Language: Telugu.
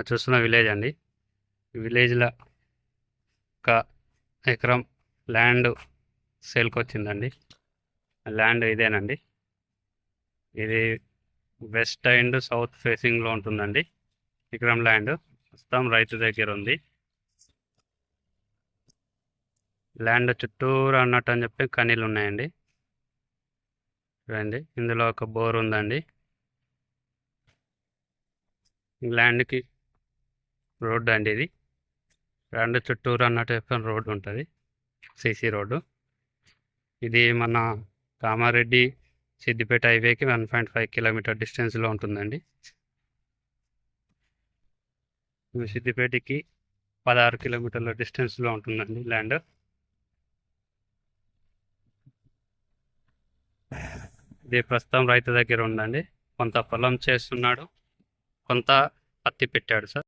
చూస్తున్న విలేజ్ అండి. ఈ విలేజ్లో ఒక ఎకరం ల్యాండ్ సేల్కి వచ్చిందండి. ల్యాండ్ ఇదేనండి. ఇది వెస్ట్ అండ్ సౌత్ ఫేసింగ్లో ఉంటుందండి. ఎకరం ల్యాండ్ ప్రస్తుతం రైతు దగ్గర ఉంది. ల్యాండ్ చుట్టూరు అన్నట్టు అని చెప్పి కనీలు ఉన్నాయండి. చూడండి, ఇందులో ఒక బోర్ ఉందండి. ల్యాండ్కి రోడ్డు అండి. ఇది ల్యాండ్ చుట్టూరు అన్నట్టు చెప్పిన రోడ్డు ఉంటుంది, సీసీ రోడ్డు. ఇది మన కామారెడ్డి సిద్దిపేట హైవేకి 1.5 కిలోమీటర్ డిస్టెన్స్లో ఉంటుందండి. సిద్దిపేటకి 16 కిలోమీటర్ల డిస్టెన్స్లో ఉంటుందండి ల్యాండ్. ఇది ప్రస్తుతం రైతు దగ్గర ఉందండి. కొంత పొలం చేస్తున్నాడు, కొంత పత్తి పెట్టాడు సార్.